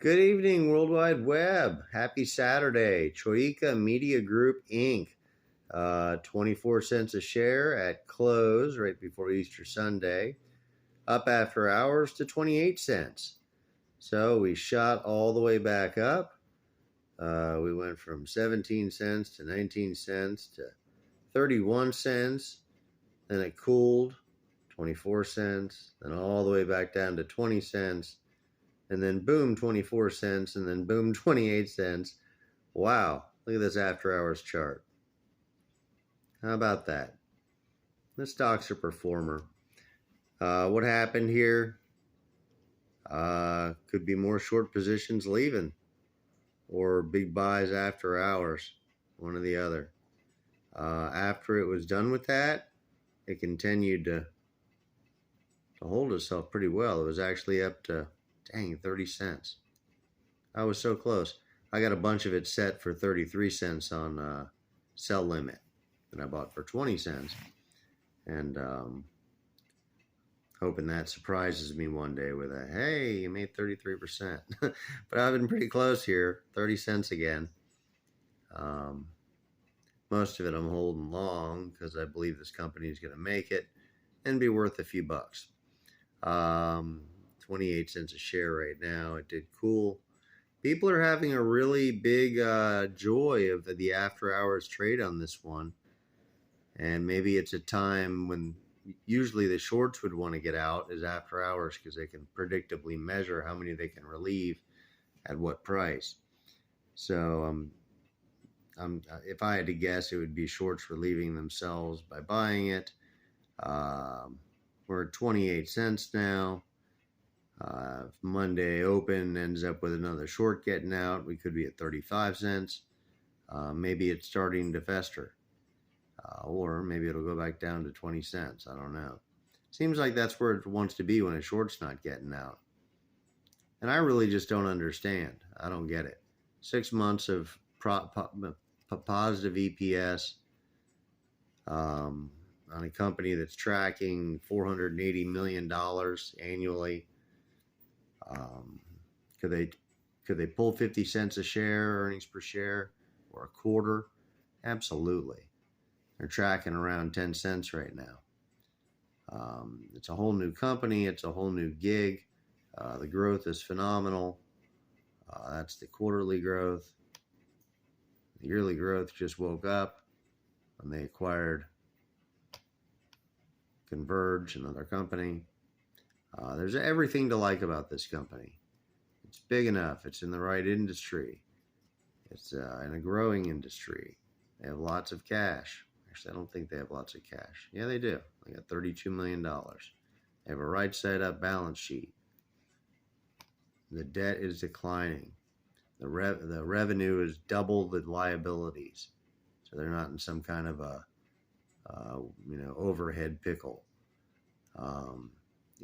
Good evening, World Wide Web. Happy Saturday. Troika Media Group, Inc. 24 cents a share at close right before Easter Sunday. Up after hours to 28 cents. So we shot all the way back up. We went from 17 cents to 19 cents to 31 cents. Then it cooled, 24 cents. Then all the way back down to 20 cents. And then boom, 24 cents, and then boom, 28 cents. Wow, look at this after hours chart. How about that? The stock's a performer. What happened here? Could be more short positions leaving or big buys after hours, one or the other. After it was done with that, it continued to hold itself pretty well. It was actually up to, 30 cents. I was so close. I got a bunch of it set for 33 cents on sell limit that I bought for 20 cents. And hoping that surprises me one day with a, hey, you made 33%. But I've been pretty close here, 30 cents again. Most of it I'm holding long because I believe this company is going to make it and be worth a few bucks. 28 cents a share right now. It did cool. People are having a really big joy of the after hours trade on this one. And maybe it's a time when usually the shorts would want to get out is after hours because they can predictably measure how many they can relieve at what price. So if I had to guess, it would be shorts relieving themselves by buying it. We're at 28 cents now. If Monday open ends up with another short getting out, we could be at 35 cents. Maybe it's starting to fester. Or maybe it'll go back down to 20 cents. I don't know. Seems like that's where it wants to be when a short's not getting out. And I really just don't understand. I don't get it. 6 months of positive EPS on a company that's tracking $480 million annually. Could they pull 50 cents a share, earnings per share, or a quarter? Absolutely. They're tracking around 10 cents right now. It's a whole new company. It's a whole new gig. The growth is phenomenal. That's the quarterly growth. The yearly growth just woke up when they acquired Converge, another company. There's everything to like about this company. It's big enough. It's in the right industry. It's in a growing industry. They have lots of cash. Actually, I don't think they have lots of cash. Yeah, they do. They got $32 million. They have a right side up balance sheet. The debt is declining. The revenue is double the liabilities. So they're not in some kind of a overhead pickle.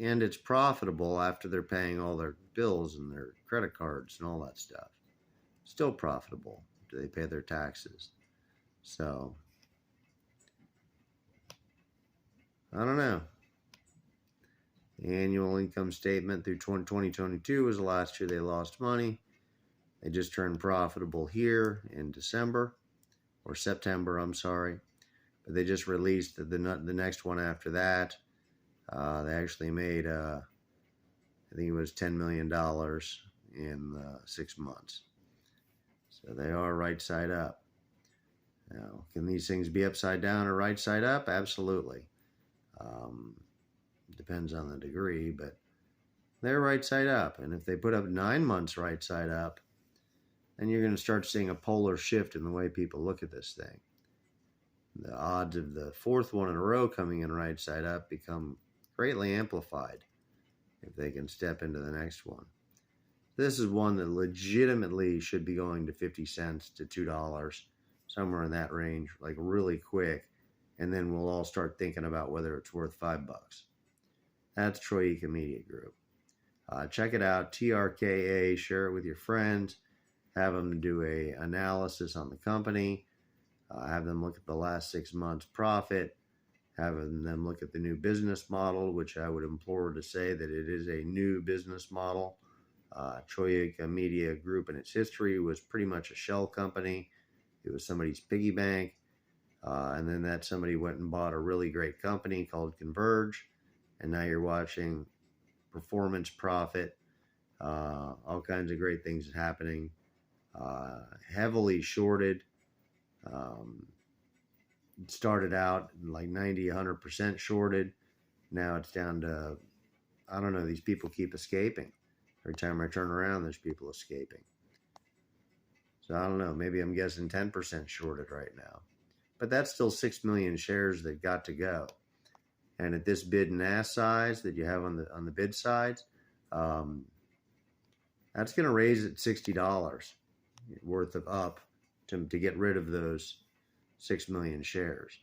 And it's profitable after they're paying all their bills and their credit cards and all that stuff. Still profitable. Do they pay their taxes? So, I don't know. The annual income statement through 2022 was the last year they lost money. They just turned profitable here in September, I'm sorry. But they just released the next one after that. They actually made, I think it was $10 million in 6 months. So they are right side up. Now, can these things be upside down or right side up? Absolutely. Depends on the degree, but they're right side up. And if they put up 9 months right side up, then you're going to start seeing a polar shift in the way people look at this thing. The odds of the fourth one in a row coming in right side up become greatly amplified if they can step into the next one. This is one that legitimately should be going to 50 cents to $2, somewhere in that range, like really quick. And then we'll all start thinking about whether it's worth $5. That's Troika Media Group. Check it out, TRKA, share it with your friends, have them do a analysis on the company, have them look at the last 6 months profit, having them look at the new business model, which I would implore to say that it is a new business model. Troika Media Group in its history was pretty much a shell company. It was somebody's piggy bank. And then that somebody went and bought a really great company called Converge. And now you're watching performance profit, all kinds of great things happening. Heavily shorted. It started out like 90, 100% shorted. Now it's down to, I don't know, these people keep escaping. Every time I turn around, there's people escaping. So I don't know, maybe I'm guessing 10% shorted right now. But that's still 6 million shares that got to go. And at this bid and ask size that you have on the bid sides, that's going to raise it $60 worth of up to get rid of those 6 million shares.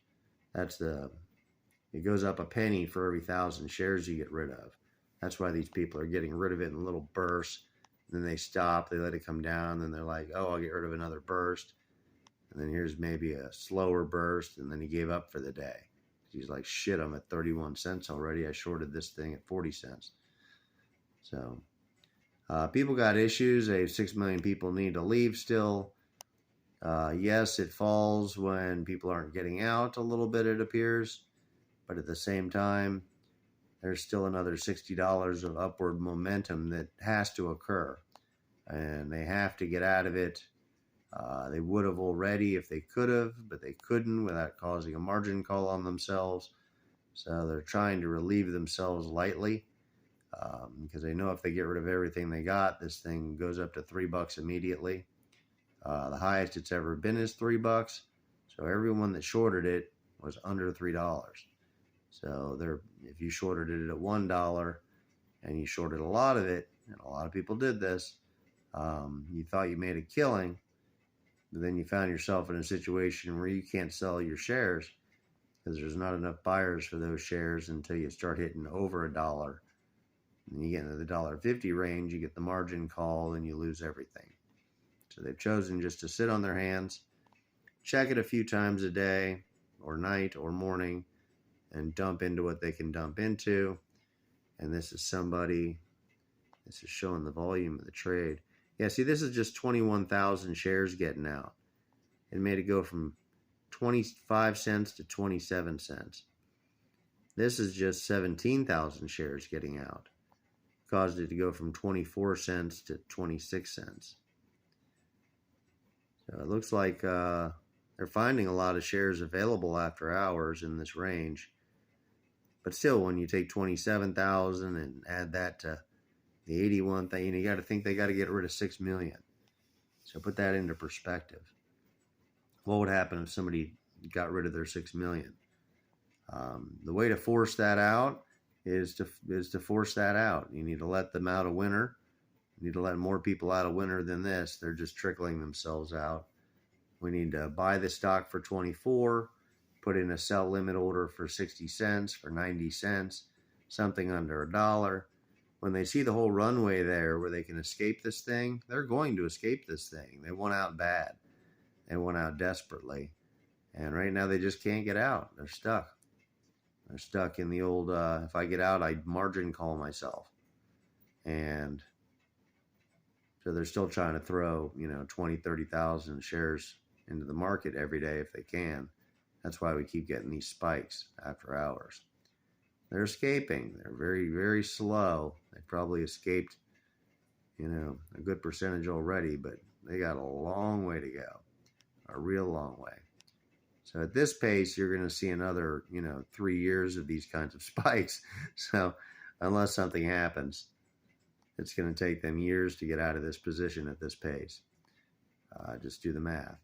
It goes up a penny for every 1,000 shares you get rid of. That's why these people are getting rid of it in little bursts. Then they stop, they let it come down, then they're like, oh, I'll get rid of another burst. And then here's maybe a slower burst, and then he gave up for the day. He's like, shit, I'm at 31 cents already. I shorted this thing at 40 cents. So people got issues. 6 million people need to leave still. Yes, it falls when people aren't getting out a little bit, it appears. But at the same time, there's still another $60 of upward momentum that has to occur. And they have to get out of it. They would have already if they could have, but they couldn't without causing a margin call on themselves. So they're trying to relieve themselves lightly because they know if they get rid of everything they got, this thing goes up to $3 immediately. The highest it's ever been is $3. So everyone that shorted it was under $3. So if you shorted it at $1 and you shorted a lot of it, and a lot of people did this, you thought you made a killing, but then you found yourself in a situation where you can't sell your shares because there's not enough buyers for those shares until you start hitting over $1. And you get into the $1.50 range, you get the margin call, and you lose everything. So they've chosen just to sit on their hands, check it a few times a day or night or morning, and dump into what they can dump into. And this is showing the volume of the trade. Yeah, see, this is just 21,000 shares getting out. It made it go from 25 cents to 27 cents. This is just 17,000 shares getting out. Caused it to go from 24 cents to 26 cents. So it looks like they're finding a lot of shares available after hours in this range. But still, when you take 27,000 and add that to the 81,000, you got to think they got to get rid of 6 million. So put that into perspective. What would happen if somebody got rid of their 6 million? The way to force that out is to force that out. You need to let them out a winner. You need to let more people out a winner than this. They're just trickling themselves out. We need to buy the stock for 24, put in a sell limit order for 60 cents, for 90 cents, something under $1. When they see the whole runway there where they can escape this thing, they're going to escape this thing. They want out bad. They want out desperately. And right now they just can't get out. They're stuck. They're stuck in the old, if I get out, I margin call myself. And so they're still trying to throw, 20, 30,000 shares into the market every day if they can. That's why we keep getting these spikes after hours. They're escaping. They're very, very slow. They probably escaped, a good percentage already, but they got a long way to go, a real long way. So at this pace, you're going to see another, 3 years of these kinds of spikes. So unless something happens, it's going to take them years to get out of this position at this pace. Just do the math.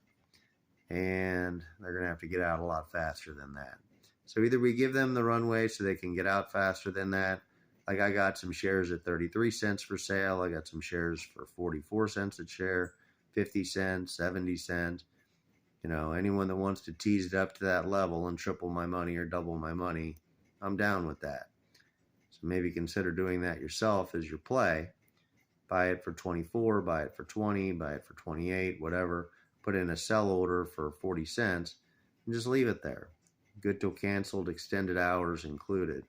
And they're going to have to get out a lot faster than that. So either we give them the runway so they can get out faster than that. Like I got some shares at 33 cents for sale. I got some shares for 44 cents a share, 50 cents, 70 cents. Anyone that wants to tease it up to that level and triple my money or double my money, I'm down with that. So maybe consider doing that yourself as your play. Buy it for 24, buy it for 20, buy it for 28, whatever. Put in a sell order for 40 cents and just leave it there. Good till canceled, extended hours included,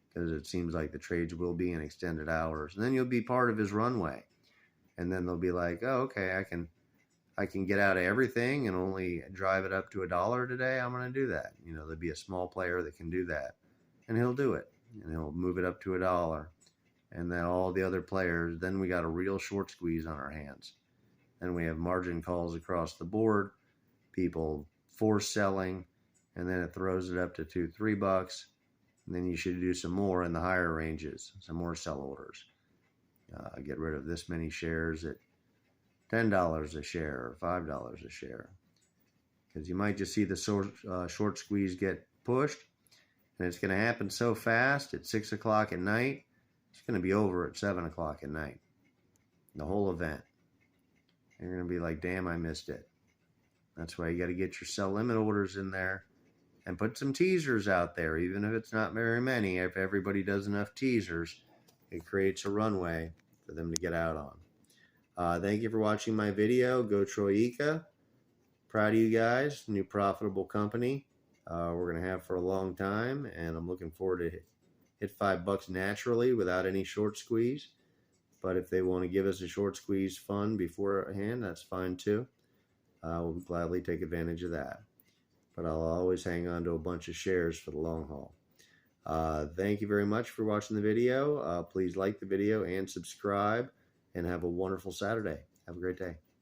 because it seems like the trades will be in extended hours. And then you'll be part of his runway. and then they'll be like, oh, okay, I can get out of everything and only drive it up to $1 today. I'm going to do that. There'll be a small player that can do that, and he'll do it, and he'll move it up to $1. And then all the other players, then we got a real short squeeze on our hands. Then we have margin calls across the board, people force selling, and then it throws it up to $2-3. And then you should do some more in the higher ranges, some more sell orders. Get rid of this many shares at $10 a share or $5 a share, because you might just see the short squeeze get pushed, and it's going to happen so fast at 6 o'clock at night. It's going to be over at 7 o'clock at night, the whole event. You're going to be like, damn, I missed it. That's why you got to get your sell limit orders in there and put some teasers out there, even if it's not very many. If everybody does enough teasers, it creates a runway for them to get out on. Thank you for watching my video. Go Troika. Proud of you guys. New profitable company we're going to have for a long time, and I'm looking forward to hit $5 naturally without any short squeeze. But if they want to give us a short squeeze fund beforehand, that's fine too. We'll gladly take advantage of that. But I'll always hang on to a bunch of shares for the long haul. Thank you very much for watching the video. Please like the video and subscribe, and have a wonderful Saturday. Have a great day.